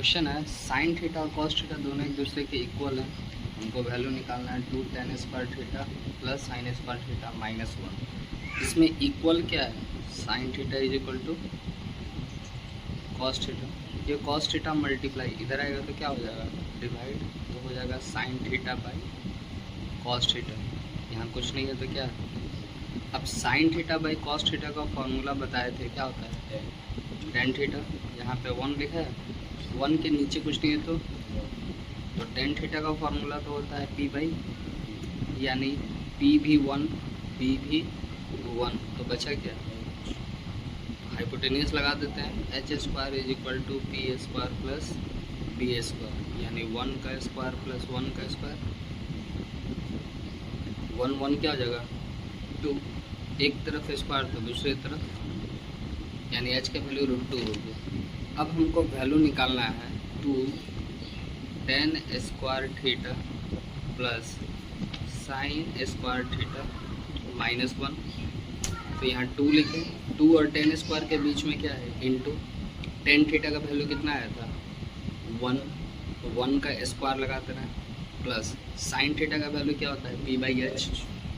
Question है sine theta और cos theta दोनों एक दूसरे के इक्वल हैं। हमको वैल्यू निकालना है 2 tan square theta plus sine square theta -1। इसमें इक्वल क्या है? Sine theta is equal to cos theta. ये कॉस थीटा मल्टीप्लाई इधर आएगा तो क्या हो जाएगा? डिवाइड, तो हो जाएगा sign theta by cos theta. यहाँ कुछ नहीं है तो क्या? अब sign theta by cos theta का फॉर्मूला बताए थे, क्या होता है? Tan theta. यहाँ पे 1 लिखा है, 1 के नीचे कुछ नहीं है तो टेन थीटा का फॉर्मूला तो होता है P बाई, यानी P भी 1 P भी 1, तो बचा क्या? हाइपोटेनियस लगा देते हैं, H square is equal to P square plus B square, यानी 1 का स्क्वायर प्लस 1 का स्क्वायर। 1 1 क्या हो जाएगा? 2। एक तरफ स्क्वायर तो दूसरी तरफ, यानी एच का वैल्यू √2 हो गया। अब हमको वैल्यू निकालना है 2 tan square theta plus sine square theta -1। तो यहाँ 2 लिखें, 2 और tan स्क्वायर के बीच में क्या है? इनटू tan थीटा का वैल्यू कितना आया था? 1, तो 1 का स्क्वायर लगाते रहे, प्लस साइन थीटा का वैल्यू क्या होता है? P by H.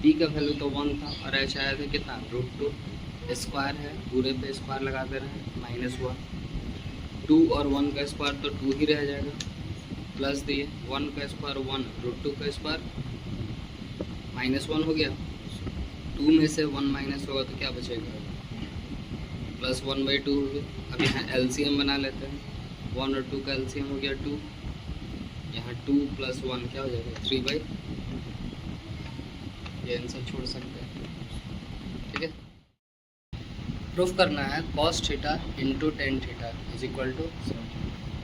P का वैल्यू तो 1 था और एच आया था कितना? √2। स्क्वायर है, पूरे पे स्क्वायर लगाते रहे, -1। 2 और 1 का स्क्वायर तो 2 ही रह जाएगा, प्लस दिए 1 का स्क्वायर 1, √2 का स्क्वायर -1 हो गया। 2 में से 1 माइनस होगा तो क्या बचेगा? प्लस 1/2 हो गया। अब यहाँ LCM बना लेते हैं, 1 और 2 का LCM हो गया 2। यहाँ 2 + 1 क्या हो जाएगा? 3/। ये आंसर छोड़ सकते हैं, ठीक है। प्रूफ करना है cos theta into tan theta is equal to,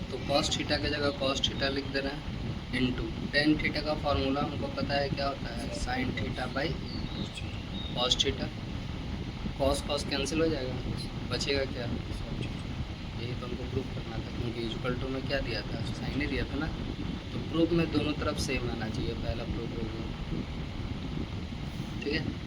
तो कॉस थीटा की जगह कॉस थीटा लिख दे रहे हैं, इंटू टेन थीटा का फॉर्मूला हमको पता है क्या होता है? Sine theta by cos theta. Cos cos cancel हो जाएगा, बचेगा क्या? यही तो हमको प्रूफ करना था, क्योंकि इक्वल टू में क्या दिया था? साइन ही दिया था ना, तो प्रूफ में दोनों तरफ सेम आना चाहिए, पहला प्रूफ हो गया, ठीक है।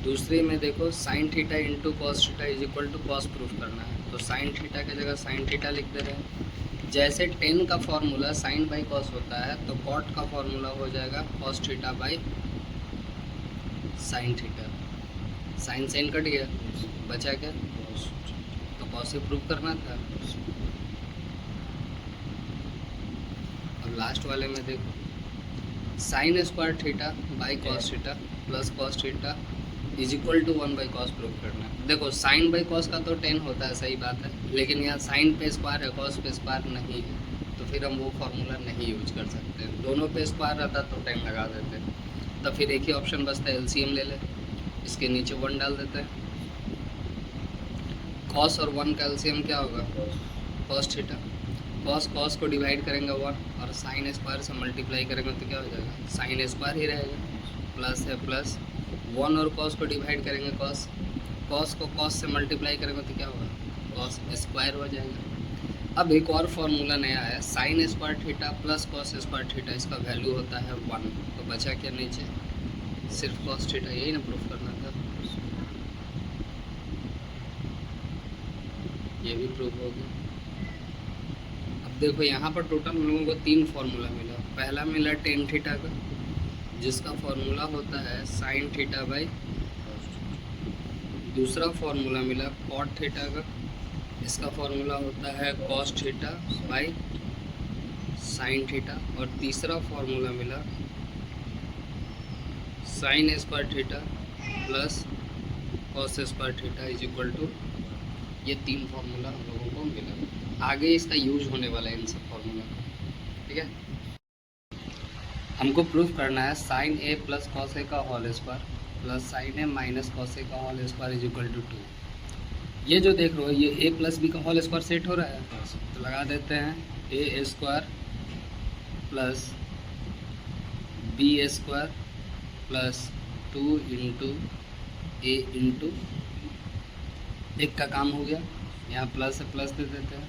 दूसरी में देखो sine theta into cos theta is equal to cos proof करना है, तो साइन थीटा की जगह साइन थीटा लिख दे रहे हैं। जैसे टेन का फॉर्मूला साइन बाई कॉस होता है, तो कॉट का फॉर्मूला हो जाएगा cos theta by sine theta. Sine sine cut गया, बचा क्या? तो कॉस से प्रूफ करना था। अब लास्ट वाले में देखो sine square theta by cos theta plus cos theta is equal to 1 by cos proof करना है। देखो साइन बाई कॉस का तो 10 होता है, सही बात है, लेकिन यहाँ साइन पे स्क्वायर है, कॉस पे स्क्वायर नहीं है, तो फिर हम वो फार्मूला नहीं यूज कर सकते। दोनों पे स्क्वायर रहता तो 10 लगा देते, तब फिर एक ही ऑप्शन बचता है, LCM ले ले, इसके नीचे 1 डाल देते हैं। कॉस और 1 का LCM क्या होगा? Cos theta. कॉस कॉस को डिवाइड करेंगे 1, और साइन स्क्वायर से मल्टीप्लाई करेंगे तो क्या हो जाएगा? साइन स्क्वायर ही रहेगा, प्लस है प्लस 1 और कॉस को डिवाइड करेंगे कॉस, कॉस को कॉस से मल्टीप्लाई करेंगे तो क्या होगा? कॉस स्क्वायर हो जाएगा। अब एक और फॉर्मूला नया है, sign square theta plus cos square theta, इसका वैल्यू होता है 1, तो बचा क्या नीचे? सिर्फ कॉस थीटा। यही ना प्रूफ करना था, ये भी प्रूफ हो गया। अब देखो यहाँ पर टोटल हम लोगों को 3 फार्मूला मिला। पहला मिला टेन थीटा का, जिसका फॉर्मूला होता है साइन थीटा बाई, दूसरा फॉर्मूला मिला कॉट थीटा का, इसका फॉर्मूला होता है cos theta by sine theta, और तीसरा फॉर्मूला मिला sine square theta plus cos square theta is equal to, ये 3 फार्मूला हम लोगों को मिला। आगे इसका यूज होने वाला है इन सब फार्मूला का, ठीक है। हमको प्रूफ करना है sine A plus cos A का whole square plus sine A minus cos A का whole square is equal to 2। ये जो देख रहे हो ये ए प्लस बी का होल स्क्वायर सेट हो रहा है, तो लगा देते हैं A square plus B square plus 2 into A into, एक का काम हो गया, यहाँ प्लस से प्लस दे देते हैं,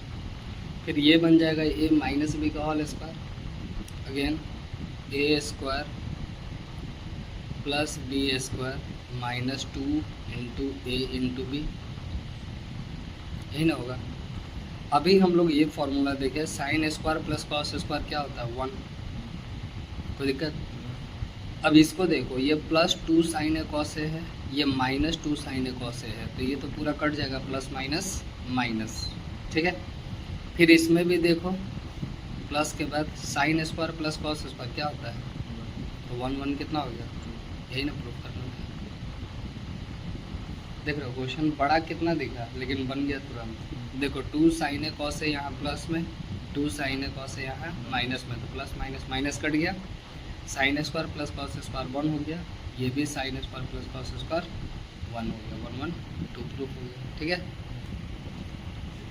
फिर ये बन जाएगा ए माइनस बी का whole square, again A square plus B square -2 into A into B, यही ना होगा। अभी हम लोग ये फॉर्मूला देखें, sine square plus cos square क्या होता है 1, कोई दिक्कत। अब इसको देखो, ये plus 2 sign A cos A है, ये minus 2 sign A cos A है, तो ये तो पूरा कट जाएगा, प्लस माइनस माइनस, ठीक है। फिर इसमें भी देखो, प्लस के बाद sign square plus cos square क्या होता है, तो 1 1 कितना हो गया, यही ना प्रूफ करना था। देख रहे हो क्वेश्चन बड़ा कितना दिखा, लेकिन बन गया तुरंत। देखो 2 साइन ए कॉस ए यहाँ प्लस में, 2 साइन ए कॉस ए यहाँ माइनस में, तो प्लस माइनस माइनस कट गया, sign square plus cos square 1 हो गया, ये भी sign square plus cos square 1 हो गया, 1 1 2 प्रूफ हो गया, ठीक है।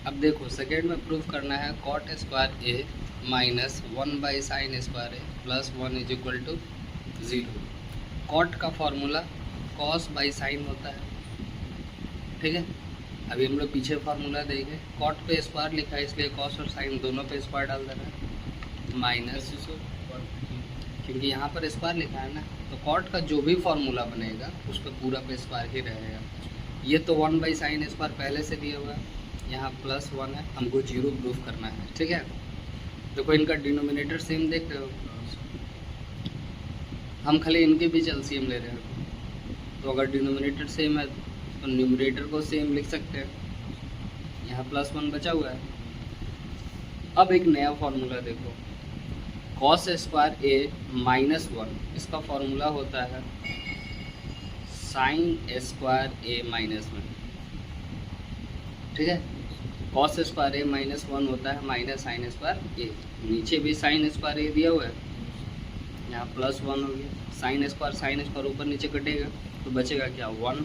अब देखो सेकेंड में प्रूफ करना है cot square A minus 1 by sine square A plus 1 is equal to 0। Cot का फॉर्मूला कॉस बाई साइन होता है, ठीक है। अभी हम लोग पीछे फार्मूला देंगे, कॉट पे स्क्वायर लिखा है इसलिए कॉस और साइन दोनों पे स्क्वायर डाल देना है, माइनस, क्योंकि यहाँ पर स्क्वायर लिखा है ना, तो कॉट का जो भी फार्मूला बनेगा उस पर पूरा पे स्क्वायर ही रहेगा। ये तो 1 बाई साइन स्क्वायर पहले से दिया हुआ है, यहाँ प्लस 1 है, हमको 0 प्रूफ करना है, ठीक है। देखो इनका डिनोमिनेटर सेम देख रहे हो, हम खाली इनके बीच एलसीएम ले रहे हैं, तो अगर डिनोमिनेटर सेम है तो न्यूमरेटर को सेम लिख सकते हैं। यहाँ प्लस 1 बचा हुआ है। अब एक नया फॉर्मूला देखो, कॉस स्क्वायर ए माइनस 1, इसका फॉर्मूला होता है साइन स्क्वायर ए माइनस 1, ठीक है। कॉस स्क्वायर ए माइनस 1 होता है माइनस साइन स्क्वायर ए, नीचे भी साइन स्क्वायर ए दिया हुआ है, यहाँ प्लस 1 हो गया, साइन स्क्वायर ऊपर नीचे कटेगा तो बचेगा क्या 1,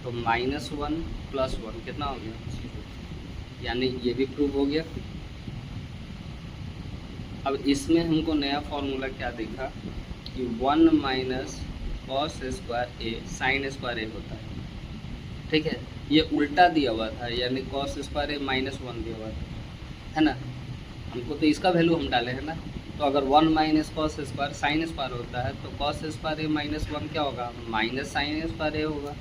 तो माइनस 1 प्लस 1 कितना हो गया, यानी ये भी प्रूव हो गया। अब इसमें हमको नया फॉर्मूला क्या दिखा कि 1 minus cos square A sign square A होता है, ठीक है। ये उल्टा दिया हुआ था, यानी कॉस स्क्वायर ए माइनस 1 दिया हुआ था, है ना। हमको तो इसका वैल्यू हम डाले हैं ना, तो अगर 1 minus cos square sine square होता है तो कॉस स्क्वायर ए माइनस 1 क्या होगा, माइनस साइन स्क्वायर ए होगा।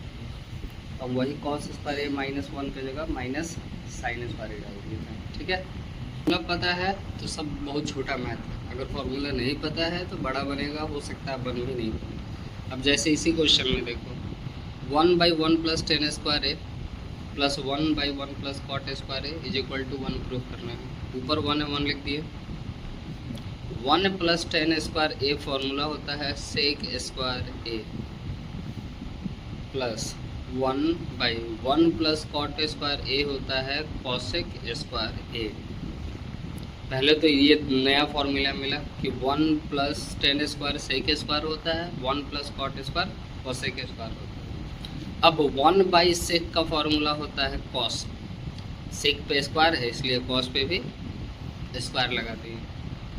अब वही कॉस स्क्वायर ए माइनस 1 की जगह माइनस साइन स्क्वायर ए डाल दिया है, ठीक है। फॉर्मूला पता है तो सब बहुत छोटा मैथ है, अगर फॉर्मूला नहीं पता है तो बड़ा बनेगा, हो सकता है बन भी नहीं। अब जैसे इसी क्वेश्चन में देखो 1 by 1 plus 10 square A plus 1 by 1 plus cot square A is equal to 1 proof करना है। ऊपर 1 है 1 लिख दिए। 1 प्लस 10 स्क्वायर ए फॉर्मूला होता है sec square A plus 1 by 1 plus cot square A होता है कॉसेक स्क्वायर ए। पहले तो ये नया फॉर्मूला मिला कि 1 प्लस 10 स्क्वायर सेक स्क्वायर होता है, 1 plus cot square cosec square होता है। अब 1 बाई सेक का फॉर्मूला होता है कॉस, सेक पे स्क्वायर है इसलिए कॉस पे भी स्क्वायर लगा दिए,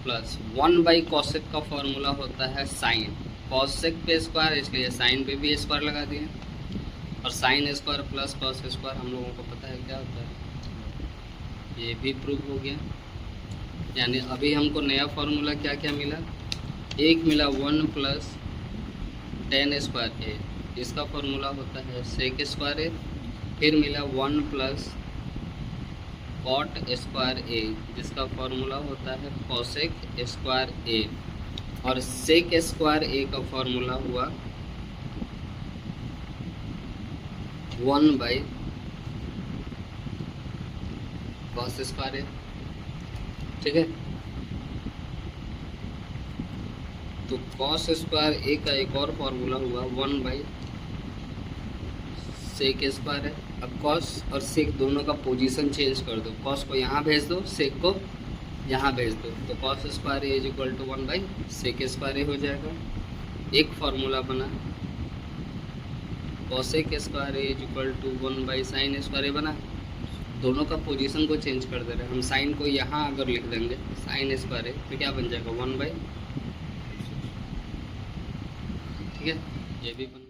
प्लस 1 बाई कॉसेक का फॉर्मूला होता है साइन, कॉसेक पे स्क्वायर इसलिए साइन पे भी स्क्वायर लगा दिए, और sign square plus cos square हम लोगों को पता है क्या होता है, ये भी प्रूफ हो गया। यानी अभी हमको नया फॉर्मूला क्या क्या मिला, एक मिला 1 प्लस 10 स्क्वायर ए, इसका फॉर्मूला होता है सेक स्क्वायर ए। फिर मिला 1 प्लस कॉट स्क्वायर ए, जिसका फॉर्मूला होता है कॉसेक स्क्वायर ए, और सेक स्क्वायर ए का फॉर्मूला हुआ 1 बाई कॉस स्क्वायर ए, ठीक है। तो कॉस स्क्वायर ए का एक और फॉर्मूला हुआ 1 बाई सेक स्क्वायर है। अब कॉस और सेक दोनों का पोजीशन चेंज कर दो, कॉस को यहाँ भेज दो, सेक को यहाँ भेज दो, तो cos square A is equal to 1 by sec square A हो जाएगा। एक फार्मूला बना cosec square A is equal to 1 by sine square A बना। दोनों का पोजीशन को चेंज कर दे रहे हैं हम, साइन को यहाँ अगर लिख देंगे साइन स्क्वायर ए तो क्या बन जाएगा 1 बाई, ठीक है, ये भी बन